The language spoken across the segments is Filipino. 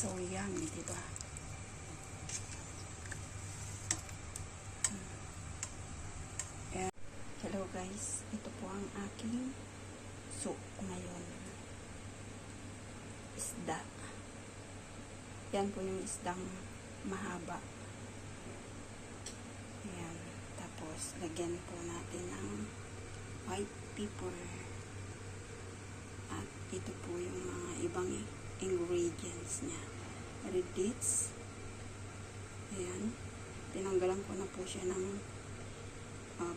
So yummy, diba? Hello guys, ito po ang aking soup ngayon. Isda. Yan po yung isdang mahaba. Ayan. Tapos, lagyan po natin ng white pepper. At ito po yung mga ibang ingredients niya. Red dates. Ayan. Tinanggalan ko na po siya ng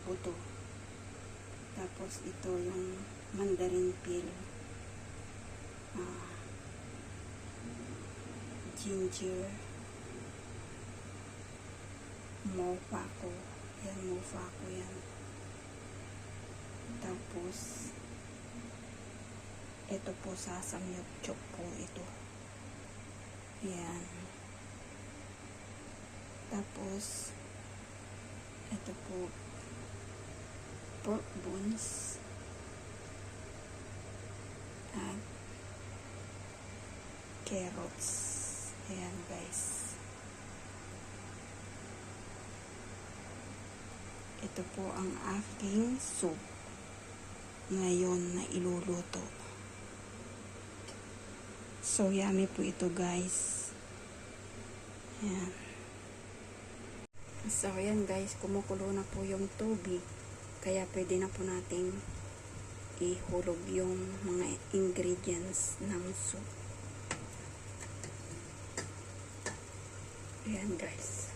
buto. Tapos, ito yung mandarin peel. Ginger. Mofako. Yan, mofako yan. Tapos, ito po sasamyok chop po ito. Yan. Tapos, ito po, pork bones. At carrots. Ayan guys. Ito po ang aking soup ngayon na iluluto. So yummy po ito guys. Ayan. So ayan guys, kumukulo na po yung tubig. Kaya pwede na po nating ihulog yung mga ingredients ng soup. Ayan guys.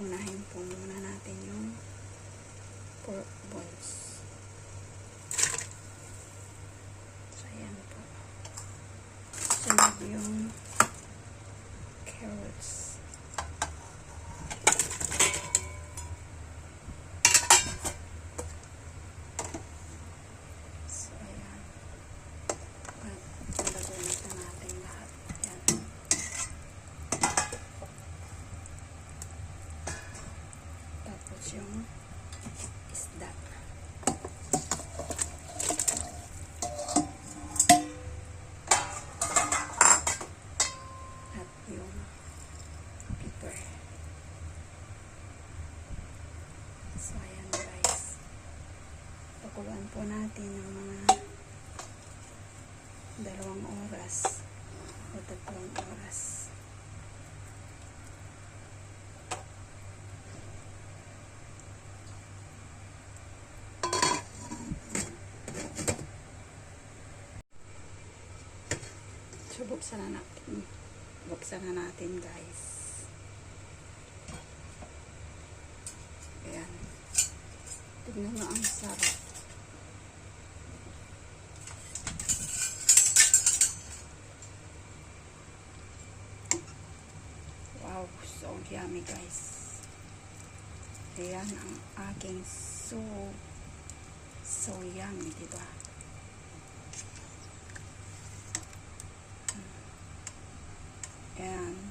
Unahin po muna natin yung pork bones. So ayan po. Sunod yung carrots. So ayan. Nalagyan natin lahat. Ayan. Tapos yung isda. At yung pepper. So ayan guys. Pakuluan po natin ng mga 2 oras o 3 oras. So buksan na natin. Buksan na natin guys. Ayan. Tignan mo ang sarap. Wow, so yummy guys. Ayan ang aking soup. So yummy, diba? Ayan.